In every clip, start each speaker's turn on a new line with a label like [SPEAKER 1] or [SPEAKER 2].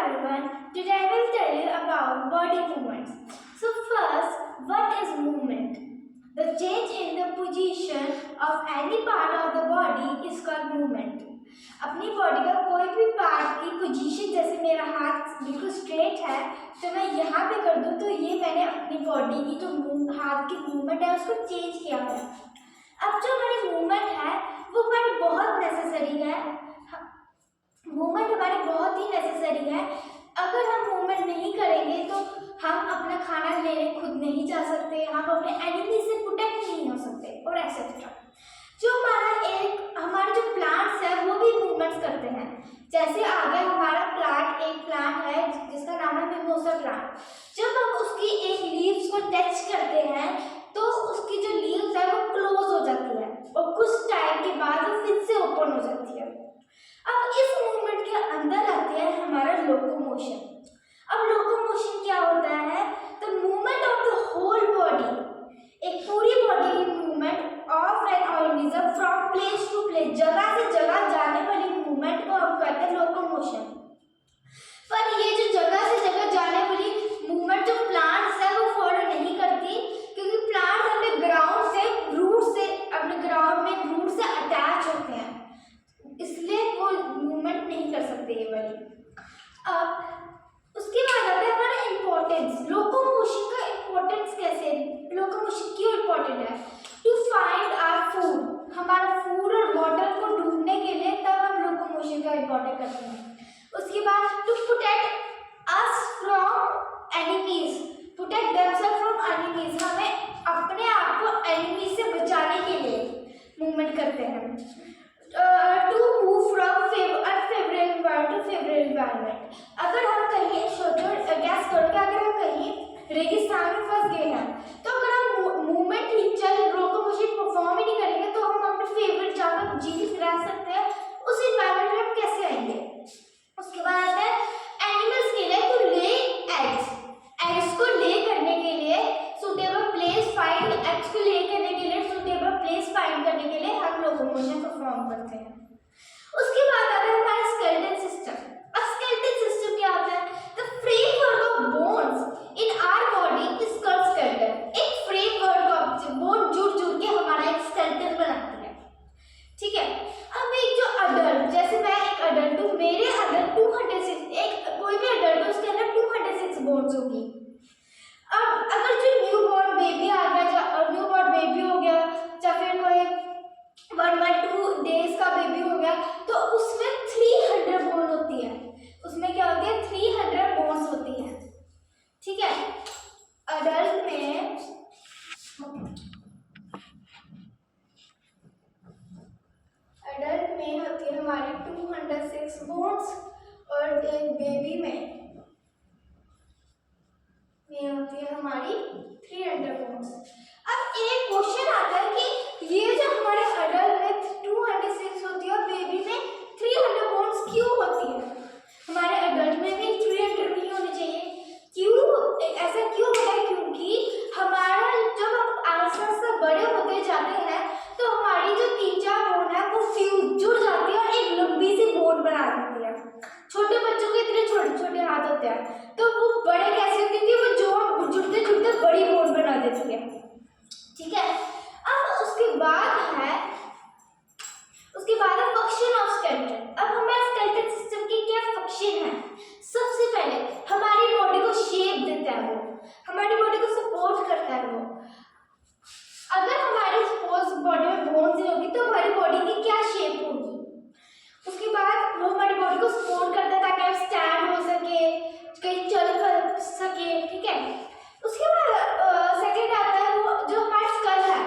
[SPEAKER 1] everyone, today I will tell you about body movements. So first, what is movement? The change in the position of any part of the body is called movement. अपनी body का कोई भी part की position, जैसे मेरा हाथ बिल्कुल straight है तो मैं यहाँ पे कर दूँ तो ये मैंने अपनी बॉडी की जो हाथ की मूवमेंट है उसको चेंज किया है। अब जो हमारी मूवमेंट है वो हमारी बहुत नेसेसरी है। मूवमेंट हमारी बहुत ही नेसेसरी है। अगर हम मूवमेंट नहीं करेंगे तो हम अपना खाना लेने खुद नहीं जा सकते, हम अपने एनिमी से प्रोटेक्ट नहीं हो सकते और एक्सेट्रा। जो हमारे जो प्लांट्स है वो भी मूवमेंट्स करते हैं। जैसे आगे हमारा एक प्लांट है जिसका नाम है मिमोसा प्लांट। जब हम उसकी एक लीव्स को टच करते हैं तो उसकी जो लीव्स है वो क्लोज हो जाती है और कुछ टाइम के बाद वो फिर से ओपन हो जाती है। अब इस मूवमेंट के अंदर आते हैं हमारा लोकोमोशन। अब लोकोमोशन क्या होता है? तो movement of the whole body, एक पूरी बॉडी की movement of an organism from place to place, जगह से जगह जाने वाली मूवमेंट को हम कहते हैं लोकोमोशन। पर ये जो जगह से जगह जाने वाली मूवमेंट जो प्लांट्स है वो फॉलो नहीं करती, क्योंकि प्लांट्स अपने ग्राउंड में रूट से अटैच होते हैं, इसलिए वो मूवमेंट नहीं कर सकते ये वाली। अब उसके बाद आता है हमारा इम्पोर्टेंस। लोकोमोशन का इम्पोर्टेंस कैसे, लोकोमोशन क्यों इम्पोर्टेंट है? टू फाइंड आवर फूड, हमारा फूड और वाटर को ढूंढने के लिए तब हम लोकोमोशन का इम्पोर्टेंट करते हैं। उसके बाद to protect us from enemies, protect themselves from enemies, हमें अपने आप को एनिमी से बचाने के लिए मूवमेंट करते हैं। To move from unfavourable environment to favourable environment, अगर हम कहीं सोचो गैस करके अगर हम कहीं रेगिस्तान में फंस गए हैं तो अगर हम मूवमेंट ही लोकोमोशन परफॉर्म ही नहीं करेंगे तो हम अपने फेवरेट जगह जीवित रह सकते हैं, उस एनवायरनमेंट में हम कैसे आएंगे? उसके बाद आता है एनिमल्स के लिए टू ले एग्स को ले करने के लिए सुटेबल प्लेस फाइंड, एग्स को ले करने के लिए सुटेबल प्लेस फाइंड करने के लिए हम लोकोमोशन परफॉर्म करते हैं। उसके बाद आता है हमारा स्केलेटन सिस्टम। अब स्केलेटन सिस्टम क्या होता है? The framework of bones in our body is called skeleton. एक फ्रेमवर्क ऑफ बोन जुड़ के हमारा एक स्केलेटन बनाती है, ठीक है। अब एक जो अडल्ट, जैसे मैं एक अडल्ट हूँ, मेरे अंदर 206, एक कोई भी अडल्ट हो उसके अंदर 206 बोन्स होगी। अब अगर जो न्यू बॉर्न बेबी आ गया, न्यू बॉर्न बेबी हो गया या फिर कोई 1 डेज का बेबी हो गया तो उसमें 300 बोन होती है। उसमें क्या होती है? 300 बोन्स होती है, ठीक है। अडल्ट में होती है हमारी 206 बोन्स और एक बेबी में होती है हमारी 300 बोन्स। अब एक क्वेश्चन आता है कि ये जो हमारे अडल्ट में 206 होती है और बेबी में 300 बोन्स क्यों होती है? हमारे अडल्ट में भी 300 नहीं होनी चाहिए, क्यों ऐसा क्यों होता है? क्योंकि हमारा जब हम आस्ते आस्ते बड़े होते जाते हैं तो हमारी जो 3-4 बोन है वो फ्यूज जुड़ जाती है और एक लंबी सी बोन बना देती है। छोटे बच्चों के इतने छोटे छोटे हाथ होते हैं तो वो बड़े कैसे होते हैं कि वो जो जुड़ते जुड़ते बड़ी बोन बना देती है, ठीक है। अब उसके बाद है फंक्शन ऑफ स्केलेटन। अब हमारे स्केलेटन सिस्टम की क्या फंक्शन है? सबसे पहले हमारी बॉडी को शेप देता है, वो हमारी बॉडी को सपोर्ट करता है। वो अगर हमारी सपोज बॉडी में बोन्स नहीं होगी तो हमारी बॉडी की क्या शेप होगी? उसके बाद वो हमारी बॉडी को सपोर्ट करता है ताकि आप स्टैंड हो सके, कहीं चल सके, ठीक है। उसके बाद सेकंड आता है वो जो हमारा स्कल है,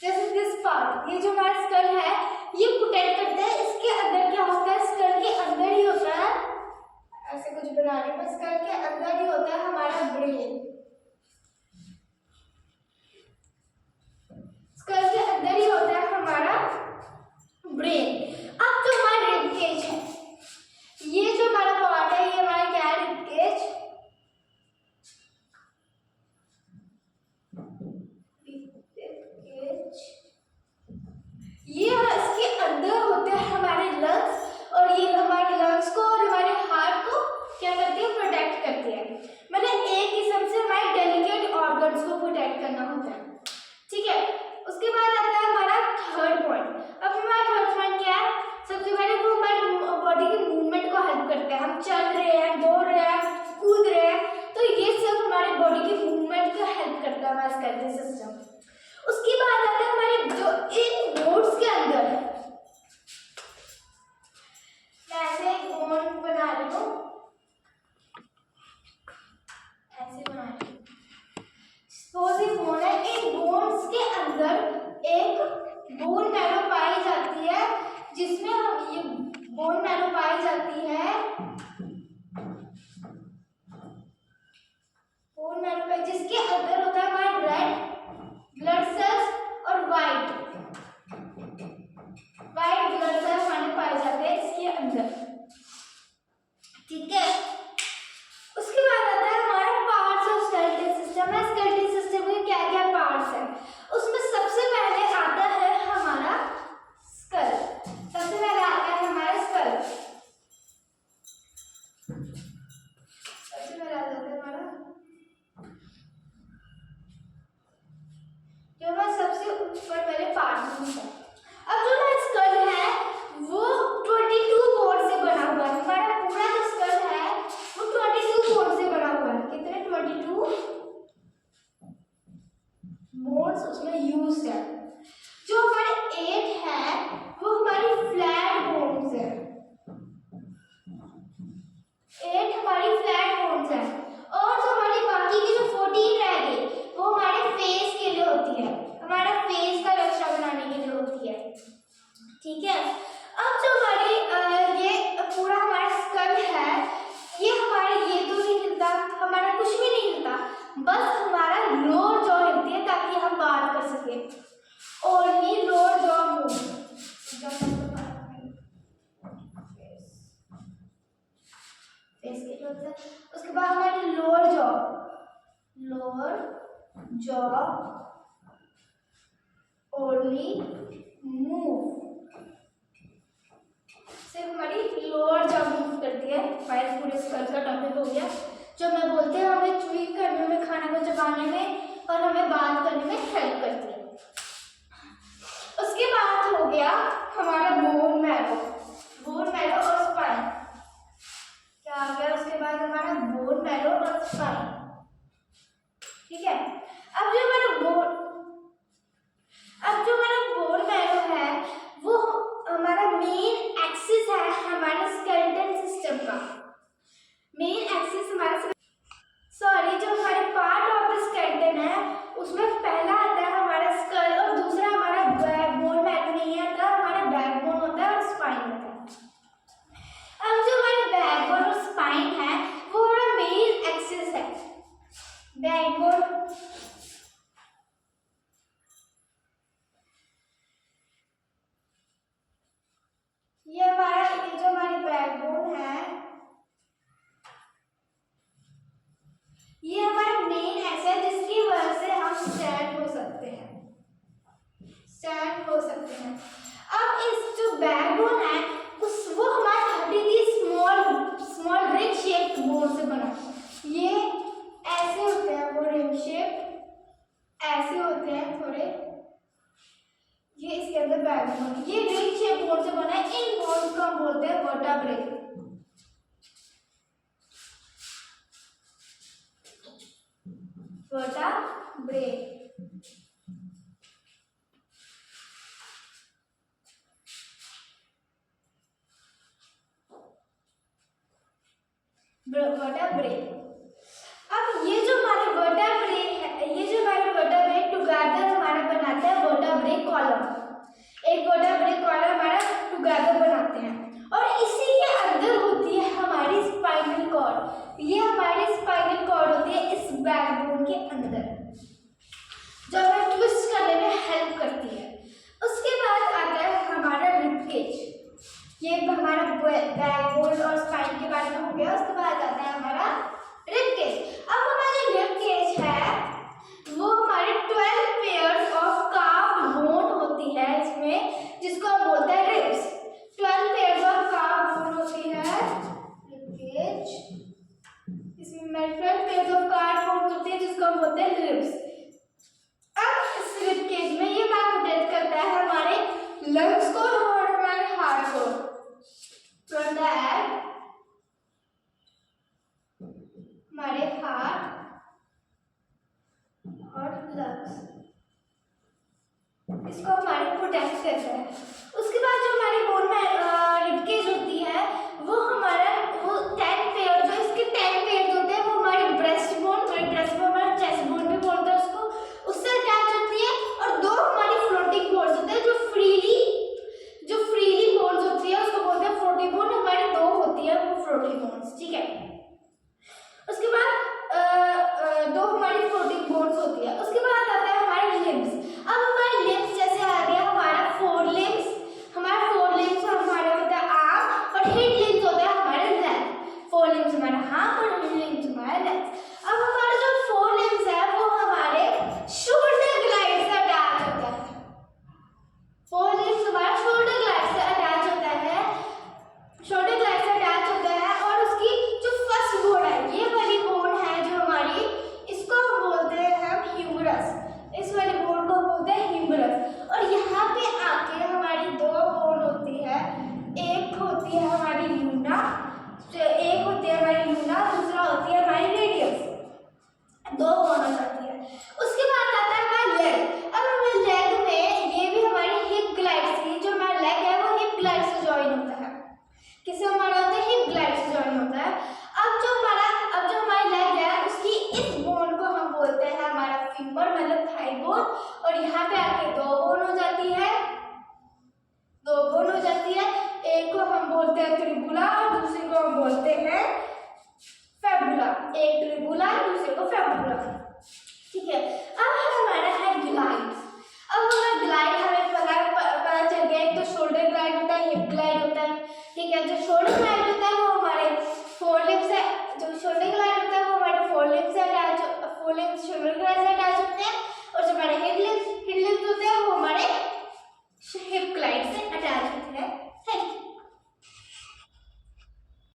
[SPEAKER 1] जैसे दिस पार्ट, ये जो हमारा स्कल है ये प्रोटेक्ट करता है। इसके अंदर क्या होता है? स्कल के अंदर ही होता है, ऐसे कुछ बनाने पर स्कल के अंदर ही होता है हमारा ब्रेन। स्कल के अंदर ही होता है हमारा ब्रेन। अब जो हमारा रिब केज है, ये जो हमारा पार्ट है ये हमारा क्या है? Rib cage. ये इसके अंदर होते हैं हमारे लंग्स और ये हमारे लंग्स को और हमारे हार्ट को क्या ठीक है। उसके बाद आता है हमारा पार्ट्स ऑफ स्केलेटल सिस्टम। है स्केलेटल सिस्टम के क्या क्या पार्ट्स हैं, उसमें सबसे पहले आता है हमारा स्कल। सबसे पहले आता है हमारा स्कल। सबसे पहले आता है हमारा जो हमारा सबसे ऊपर पहले पार्ट है। अब जो हमारा स्कल है वो 22 बोन से बना हुआ है। हमारा पूरा जो स्कल है वो 22 बोन से बना हुआ है। कितने 22 बोन्स उसमें यूज है। जो हमारे 8 है वो हमारी फ्लैट बोन्स है। 8 हमारी फ्लैट बोन्स है। और जो हमारी बाकी की जो 14 रह गई वो हमारे फेस के लिए होती है, हमारा फेस का नक्शा बनाने के लिए होती है। ठीक है। अब जो हमारी ये पूरा हमारा स्कल है, ये हमारे ये तो नहीं हिलता, हमारा कुछ भी नहीं हिलता, बस हमारा लोअर जॉ हिलती है ताकि हम बात कर सके। Only lower jaw move. Face के लिए होता है। उसके बाद हमारी लोअर जॉ ओनली मूव। सिर्फ हमारी लोअर जॉ मूव करती है। हमारे पूरे स्कल का टॉपिक हो गया। जो मैं बोलते हैं हमें च्यूइंग करने में, खाने को चबाने में और हमें बात करने में हेल्प करती है। उसके बाद हो गया हमारा बोन मैरो और स्पाइन। क्या आ गया उसके बाद हमारा बोन मैरो और स्पाइन। ठीक है। अब जो हमारा बोन मैरो है वो हमारा मेन एक्सिस है हमारे स्केलेटल सिस्टम का। मेन एक्सिस हमारा जो हमारे पार्ट ऑफ द स्केलेटन है उसमें पहला आता है हमारा स्कल और दूसरा हमारा बोन मैरो नहीं आता, हमारा बैकबोन होता है और स्पाइन होता है। अब जो हमारे बैकबोन और स्पाइन है वो हमारा मेन एक्सिस है। बैकबोन ये जो हमारी बैकबोन है ये हमारा मेन एक्सिस है जिसकी वजह से हम स्टैंड हो सकते हैं। अब इस जो बैकबोन है वो हमारे हड्डी की स्मॉल रिंग शेप्ड बोन से बना है। ये ऐसे होते हैं, वो रिंग शेप ऐसे होते हैं थोड़े। ये इसके अंदर बैकबोन, ये रिंग शेप बोन से बना है। इन बोन्स को हम बोलते हैं वर्टेब्रे। वर्टेब्रे। अब ये जो हमारे वर्टेब्रे है, ये जो हमारे वर्टेब्रे टुगेदर हमारा बनाते हैं वर्टेब्रे कॉलम। एक वर्टेब्रे कॉलम हमारा टुगेदर बनाते हैं और इसी के अंदर होती है हमारी स्पाइनल कॉर्ड। ये हमारी स्पाइनल कॉर्ड होती है इस बैकबोन के अंदर, जो हमें ट्विस्ट करने में हेल्प करती है। उसके बाद आता है हमारा रिब केज। ये हमारा बैकबोन और स्पाइन के बारे में हो गया। उसके बाद आता है हमारा रिब केज। अब हमारी रिब केज है वो हमारे 12 पेयर्स ऑफ कार्व्ड बोन होती है इसमें, जिसको हम बोलते हैं ribs. 12 pairs of carved bone होती है रिब केज। इसमें 12 पेयर्स ऑफ कार्व्ड बोन होती है जिसको हम बोलते हैं रिब्स। अब इस रिब केज में ये मैग्नेट करता है हमारे लंग्स को और हमारे हार्ट को। फ्रॉम द हेड हमारे हार्ट और लंग्स, इसको हमारे प्रोटेक्ट करता है। उसके बाद जो हमारी बोन में रिब केज होती है वो हमारा 10 पेयर, जो इसके 10 पेयर होते हैं वो हमारे ब्रेस्ट बोन हमारा चेस्ट बोन भी बोलते हैं उसको, उससे अटैच होती है। और 2 हमारी फ्लोटिंग बोन्स होते हैं जो फ्रीली बोन्स होती है उसको बोलते हैं फ्लोटिंग बोन। हमारे 2 होती है वो फ्लोटिंग बोन्स। ठीक है। उसके बाद